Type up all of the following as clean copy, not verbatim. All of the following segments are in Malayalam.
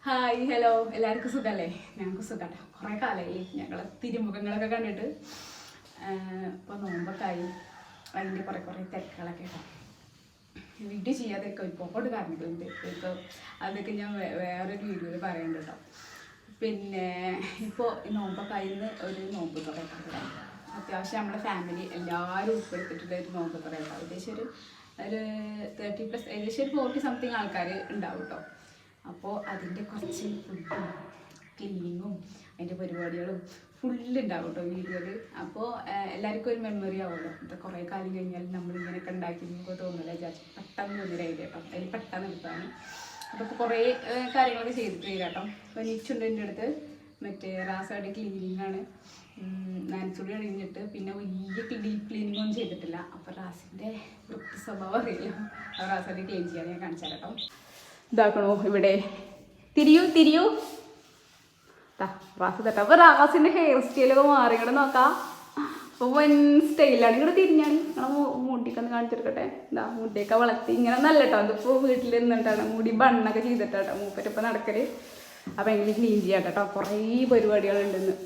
ഹായ് ഹലോ എല്ലാവർക്കും സുഖമല്ലേ? ഞങ്ങൾക്ക് സുഖമാണ്. കുറേ കാലമായി ഞങ്ങൾ തിരുമുഖങ്ങളൊക്കെ കണ്ടിട്ട്. ഇപ്പോൾ നോമ്പൊക്കെ ആയി, അതിൻ്റെ കുറേ തിരക്കുകളൊക്കെ കേട്ടോ. വീഡിയോ ചെയ്യാതെയൊക്കെ ഒരുപാട് കാരണങ്ങളുണ്ട്. ഇപ്പോൾ അതൊക്കെ ഞാൻ വേറൊരു വീഡിയോയിൽ പറയുന്നുണ്ട് കേട്ടോ. പിന്നെ ഇപ്പോൾ നോമ്പൊക്കെ ആയിന്ന് ഒരു നോമ്പ് തുറയൊക്കെ അത്യാവശ്യം നമ്മുടെ ഫാമിലി എല്ലാവരും ഉൾപ്പെടുത്തിയിട്ടുള്ള ഒരു നോമ്പ് തുറ ഉണ്ടാവും. ഏകദേശം ഒരു 30+, ഏകദേശം ഒരു 40 സംതിങ് ആൾക്കാർ ഉണ്ടാവും കേട്ടോ. അപ്പോൾ അതിൻ്റെ കുറച്ച് ഫുഡും ക്ലീനിങ്ങും അതിൻ്റെ പരിപാടികളും ഫുള്ളുണ്ടാവും കേട്ടോ വീഡിയോയിൽ. അപ്പോൾ എല്ലാവർക്കും ഒരു മെമ്മറി ആവുമല്ലോ. ഇത് കുറേ കാലം കഴിഞ്ഞാൽ നമ്മളിങ്ങനെയൊക്കെ ഉണ്ടാക്കി നമുക്ക് തോന്നില്ല, വിചാരിച്ചു പെട്ടെന്ന് തോന്നിയ ഐഡിയ കേട്ടോ. അതിൽ പെട്ടെന്ന് എടുത്താണ്. അപ്പോൾ ഇപ്പോൾ കുറേ കാര്യങ്ങളൊക്കെ ചെയ്തിട്ട് വരാം കേട്ടോ. അപ്പോൾ നിച്ചുണ്ട് എൻ്റെ അടുത്ത് മറ്റേ റാസയുടെ ക്ലീനിങ്ങാണ്. നനച്ചുള്ളി അണിഞ്ഞിട്ട് പിന്നെ വലിയ ഡീപ്പ് ക്ലീനിങ്ങൊന്നും ചെയ്തിട്ടില്ല. അപ്പോൾ റാസിൻ്റെ വൃത്തി സ്വഭാവം അറിയില്ല. അപ്പോൾ റാസയുടെ ക്ലീൻ ചെയ്യാൻ ഞാൻ കാണിച്ചാൽ കേട്ടോ. ഇതാക്കണോ ഇവിടെ തിരിയൂ റാസ് തട്ടാ. അപ്പോൾ റാസിൻ്റെ ഹെയർ സ്റ്റൈലൊക്കെ മാറി ഇങ്ങോട്ട് നോക്കാം. അപ്പോൾ വൻ സ്റ്റൈലാണ്. ഇങ്ങോട്ട് തിരിഞ്ഞാണ് നിങ്ങളെ മുടിക്കൊന്ന് കാണിച്ചെടുക്കട്ടെ. എന്താ മുടിയൊക്കെ വളർത്തി ഇങ്ങനെ നല്ല കേട്ടോ. അതിപ്പോൾ വീട്ടിൽ നിന്നിട്ടാണ് മുടി ബണ്ണൊക്കെ ചെയ്തിട്ടാട്ടോ മൂപ്പരിപ്പോൾ നടക്കൽ. അപ്പോൾ എങ്ങനെ ക്ലീൻ ചെയ്യാം കേട്ടോ. കുറേ പരിപാടികളുണ്ടെന്ന്.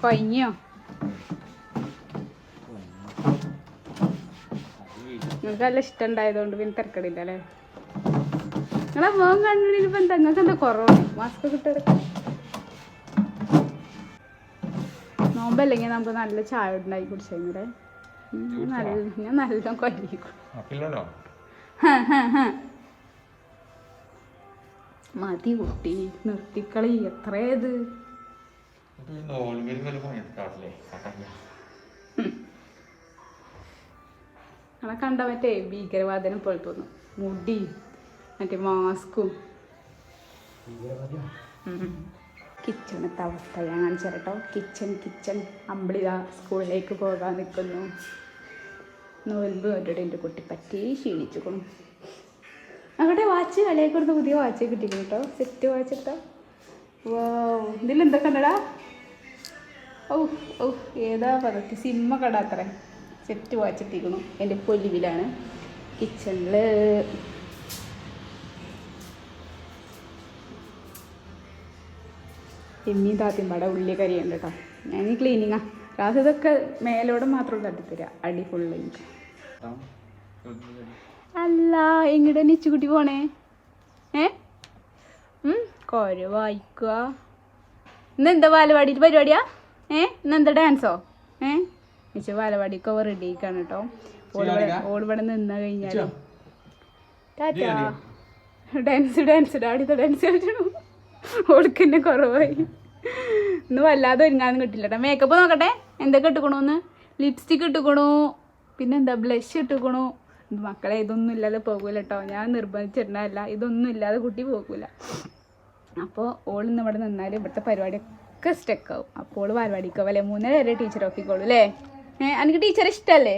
കഴിഞ്ഞോ നിങ്ങൾക്ക് നല്ല ഇഷ്ടം ഉണ്ടായതുകൊണ്ട് പിന്നെ തിരക്കടില്ല അല്ലേ? നിങ്ങളെ മോൻ കണ്ടിപ്പോൾ എന്താ നിങ്ങൾക്ക് എന്താ കുറവാണ്? മാസ്ക് കിട്ടെടുക്കാം. നോമ്പല്ലെങ്കിൽ നമുക്ക് നല്ല ചായ ഉണ്ടാക്കി കുടിച്ചേ. ഞാൻ നല്ല കൊല്ലിക്കും. മതി കുട്ടി, നിർത്തിക്കളി. എത്രയത് നമ്മളെ കണ്ട മറ്റേ ഭീകരവാദനം പോലെ തോന്നും. മുടി മറ്റേ മാസ്കും. കിച്ചണത്തെ അവസ്ഥ ഞാൻ കാണിച്ചു കേട്ടോ. കിച്ചൺ അമ്പിളിതാ സ്കൂളിലേക്ക് പോകാൻ നിൽക്കുന്നു. നോൽമ്പ് കണ്ടിട്ട് എൻ്റെ കുട്ടി പറ്റി ക്ഷീണിച്ചുകൊള്ളു. അവിടെ വാച്ച് കളിയൊക്കെ കൊടുത്ത് പുതിയ വാച്ച് കിട്ടിയിരുന്നു കേട്ടോ. സെറ്റ് വാച്ച് എടുത്താ. ഓ ഇതിലെന്തൊക്കെ ഉണ്ടടാ? ഓ ഏതാ പതക്ക് സിമ്മ കട അത്ര സെറ്റ് വാച്ച് ഇട്ടിരിക്കണു. എൻ്റെ പൊലിവിലാണ്. കിച്ചണിൽ എമ്മീ താത്തിമ്പാടെ ഉള്ളി കരിയുണ്ട് കേട്ടോ. ഞാൻ ഈ ക്ലീനിങ്ങാ ക്ലാസ്. ഇതൊക്കെ മേലോടെ മാത്രം തട്ടിത്തരാ. അടി ഫുള്ള് എനിക്ക്. അല്ല എങ്ങടെ നിച്ചുകുട്ടി പോണേ? കൊര വായിക്കുക. ഇന്നെന്താ ബാലവാടിയിൽ പരിപാടിയാ? ഇന്നെന്താ ഡാൻസോ? നിച്ച ബാലവാടിക്ക് റെഡി ആയിക്കാണ് കേട്ടോ. ഓളിവിടെ നിന്ന് കഴിഞ്ഞാൽ ടാറ്റാ. ഡാൻസ് ആടിത്ത ഡാൻസ് കളിച്ചണു. ഓൾക്കെന്നെ കുറവായി. ഇന്ന് വല്ലാതെ ഒരുങ്ങാനും കിട്ടില്ല കേട്ടോ. മേക്കപ്പ് നോക്കട്ടെ എന്തൊക്കെ ഇട്ടുക്കണോന്ന്. ലിപ്സ്റ്റിക്ക് ഇട്ടുക്കണു, പിന്നെന്താ ബ്ലഷ് ഇട്ടുക്കണു. മക്കളെ ഇതൊന്നും ഇല്ലാതെ പോകൂല കേട്ടോ. ഞാൻ നിർബന്ധിച്ചിട്ടുണ്ടല്ല. ഇതൊന്നും ഇല്ലാതെ കുട്ടി പോകൂല. അപ്പോൾ ഓളിന്ന് ഇവിടെ നിന്നാൽ ഇവിടുത്തെ പരിപാടിയൊക്കെ സ്റ്റക്കാവും. അപ്പോൾ ഓള് പരിപാടിക്കോ അല്ലേ 3:30 വരെ ടീച്ചർ നോക്കിക്കോളൂ അല്ലേ? എനിക്ക് ടീച്ചർ ഇഷ്ടമല്ലേ?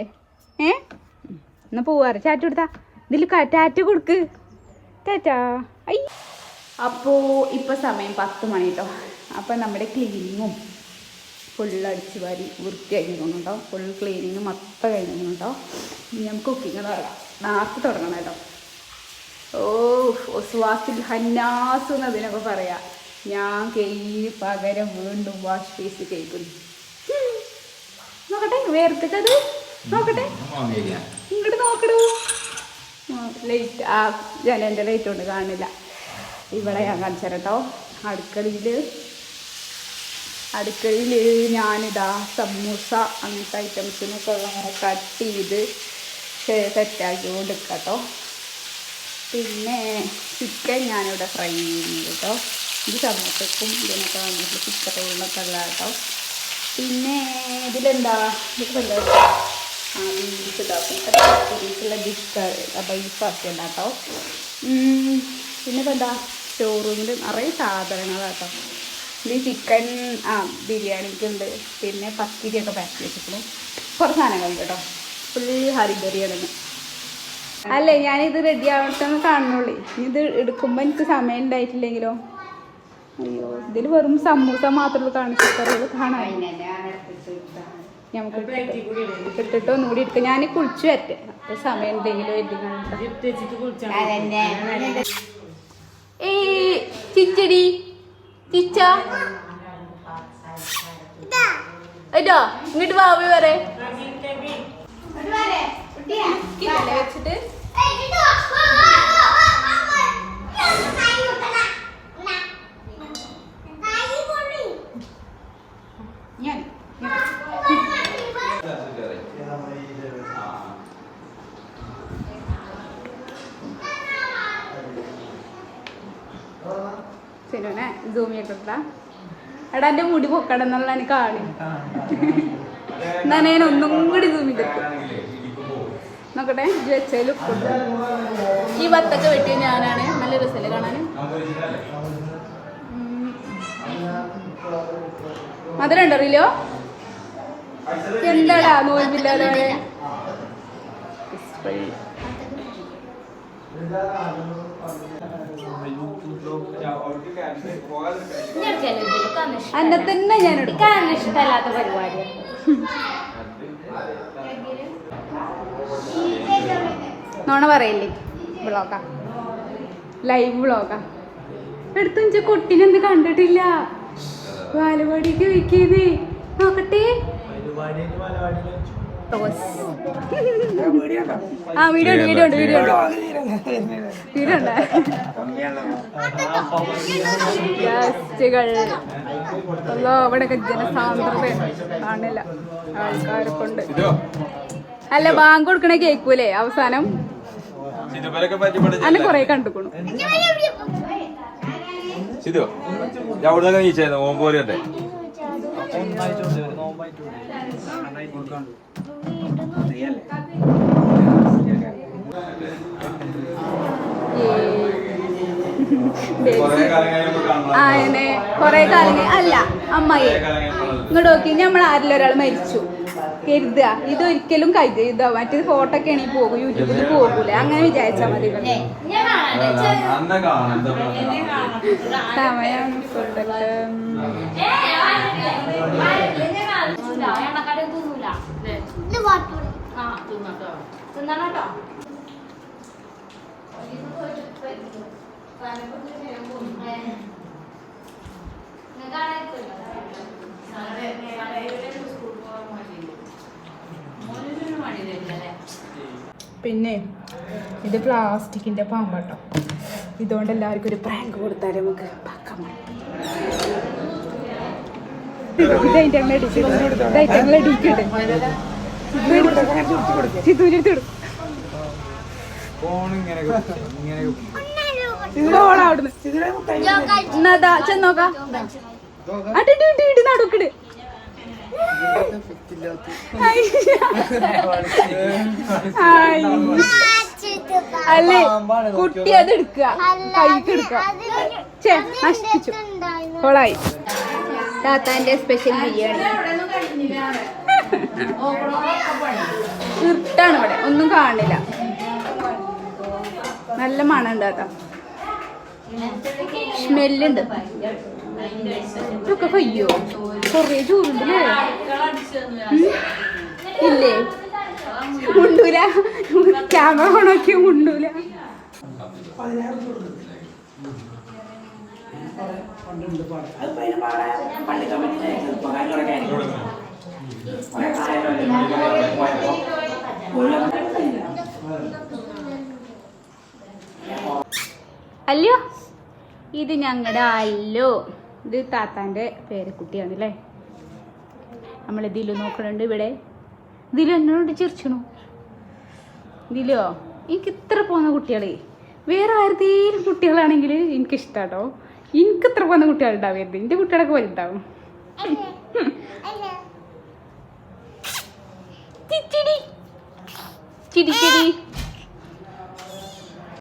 എന്നാൽ പോവാറ്. ചാറ്റ് കൊടുത്താ ഇതിൽ ടാറ്റ കൊടുക്ക്. ടാറ്റാ. ഐ അപ്പോൾ ഇപ്പോൾ സമയം 10 മണി കേട്ടോ. അപ്പോൾ നമ്മുടെ ക്ലീനിങ്ങും ഫുള്ളടിച്ച് വാരി വൃത്തിയാക്കിക്കൊണ്ടുണ്ടോ. ഫുൾ ക്ലീനിങ് മൊത്തം കഴിഞ്ഞിട്ടുണ്ടോ. ഇനി നമുക്ക് കുക്കിങ് തുടങ്ങാം. നേരത്തെ തുടങ്ങണം കേട്ടോ. ഒസ്വാസിൽ ഹന്നാസ് എന്നതിനൊക്കെ പറയാം. ഞാൻ പകരം വീണ്ടും വാഷ് പീസ് കേൾക്കുന്നു. നോക്കട്ടെ വേർത്തിട്ടത് നോക്കട്ടെ. ഇങ്ങോട്ട് നോക്കടൂ. ലൈറ്റ് ജനലിൻ്റെ ലൈറ്റ് കൊണ്ട് കാണില്ല. ഇവിടെ ഞാൻ കാണിച്ചു കേട്ടോ. അടുക്കളയിൽ ഞാനിതാ സമൂസ അങ്ങനത്തെ ഐറ്റംസിനൊക്കെ ഉള്ള കട്ട് ചെയ്ത് സെറ്റാക്കി കൊടുക്കാം കേട്ടോ. പിന്നെ ചിക്കൻ ഞാനിവിടെ ഫ്രൈ ചെയ്യുന്നു കേട്ടോ. ഇത് സമൂസക്കും ഇതിനൊക്കെ വന്നിട്ട് ചിക്കൻ റോളിനൊക്കെ ഉള്ള കേട്ടോ. പിന്നെ ഇതിലെന്താ ഇതെന്താ ബീഫ് ഇതാക്കുള്ള ബീഫാക്കി ഉണ്ടാട്ടോ. പിന്നെ ഇപ്പം എന്താ സ്റ്റോറൂമിൽ നിറയെ സാധനങ്ങളാട്ടോ. ഇത് ചിക്കൻ ബിരിയാണിക്കുണ്ട്. പിന്നെ പത്തിരിയൊക്കെ പാക്ക് വെച്ചിട്ടുള്ളൂ. കുറച്ച് സാധനങ്ങളുണ്ട് കേട്ടോ. ഫുള്ള് ഹരിബരിയാണെന്ന്. അല്ലേ ഞാനിത് റെഡി ആവട്ടെന്ന് കാണുന്നുള്ളൂ. ഇത് എടുക്കുമ്പോൾ എനിക്ക് സമയം ഉണ്ടായിട്ടില്ലെങ്കിലോ അയ്യോ ഇതിൽ വെറും സമൂസ മാത്രമേ കാണിച്ചിട്ടുള്ളൂ കാണാൻ. നമുക്ക് ഇട്ടിട്ട് ഒന്നുകൂടി എടുക്കാം. ഞാൻ കുളിച്ചു വരട്ടെ, അപ്പോൾ സമയം എന്തെങ്കിലും ചിച്ചടി ചിച്ച ഏട്ടോ ഇങ്ങോട്ട് വാവി വരെ വെച്ചിട്ട് ഞാൻ ശരിനെ സൂം ചെയ്തിട്ടാ. എടാ എൻ്റെ മുടി പൊക്കടെന്നുള്ള എനിക്ക് കാണി. എന്നാ ഞാൻ ഒന്നും കൂടി സൂം ചെയ്തിട്ട് നോക്കട്ടെ. വെച്ചാലും ഈ വത്തൊക്കെ വെട്ടിയ ഞാനാണ്. നല്ല രസമല്ലേ കാണാൻ? മധുരം ഉണ്ടോ അറിയില്ലോ? എന്താടാ നോയില്ലാതെ അന്നെ തന്നെ ഞാൻ എടുക്കാൻ ഇഷ്ടമല്ലാത്ത പരിപാടിയാണ്. നോണ പറയില്ലേ? വ്ളോഗാ, ലൈവ് വ്ളോഗാ. എടുത്തു വെച്ച കുട്ടീനെന്ത് കണ്ടിട്ടില്ല. ബാലവാടിക്ക് വയ്ക്കുന്നേ നോക്കട്ടെ. ആ വീഡിയോ ഉണ്ട് വീഡിയോ ഉണ്ട് വീഡിയോ ഉണ്ട് വീഡിയോ ഉണ്ട്. ഗസ്റ്റുകൾ അല്ലോ അവിടെയൊക്കെ ജനസാന്ദ്രത കാണില്ല, ആൾക്കാരെ കൊണ്ട്. അല്ല ബാങ്ക് കൊടുക്കണേ കേൾക്കൂലേ അവസാനം? അന്നെ കൊറേ കണ്ടുക്കണു. ആയനെ കൊറേ കാലം അല്ല അമ്മായി ഇങ്ങോട്ട് നോക്കി. നമ്മൾ ആരിലും ഒരാൾ മരിച്ചു കരുതുക, ഇതൊരിക്കലും ഇതാ മറ്റേത് ഫോട്ടോ ഒക്കെ ആണെങ്കിൽ പോകും, യൂട്യൂബിൽ പോകൂല. അങ്ങനെ വിചാരിച്ചാൽ മതി. സമയം പിന്നെ ഇത് പ്ലാസ്റ്റിക്കിന്റെ പാമ്പാട്ടോ. ഇതുകൊണ്ട് എല്ലാവർക്കും ഒരു പ്രാങ്ക് കൊടുത്താൽ നമുക്ക് ചെന്നോക്കാ നടുക്കിട്. അല്ലേ കുട്ടി അത് എടുക്കുക, കൈക്ക് എടുക്കുക. നശിപ്പിച്ചു കൊളായി. താത്താന്റെ സ്പെഷ്യൽ ബിരിയാണി. ഇരുട്ടാണ് ഇവിടെ, ഒന്നും കാണില്ല. നല്ല മണുണ്ട് താത്ത, സ്മെല്ലുണ്ട്. ഇതൊക്കെ കയ്യോ കൊറേ ചോറുണ്ടല്ലേ? ഇല്ലേ മുണ്ടൂല, ക്യാമറ ഓണാക്കിയ മുണ്ടൂല. അല്ലയോ ഇത് ഞങ്ങളുടെ അല്ലോ. ഇത് താത്താൻ്റെ പേരക്കുട്ടിയാണല്ലേ. നമ്മൾ ഇതിലു നോക്കണുണ്ട്. ഇവിടെ ഇതിലു എന്നോട് ചിരിച്ചണു. ഇതിലോ എനിക്ക് ഇത്ര പോകുന്ന കുട്ടികളെ വേറെ ആരുടെയും കുട്ടികളാണെങ്കിൽ എനിക്കിഷ്ടാട്ടോ. എനിക്ക് ഇത്ര പോകുന്ന കുട്ടികളുണ്ടാവരുത്. എൻ്റെ കുട്ടികളൊക്കെ വലുതാവും. ചിരിച്ചിരി ചിരിച്ചിരി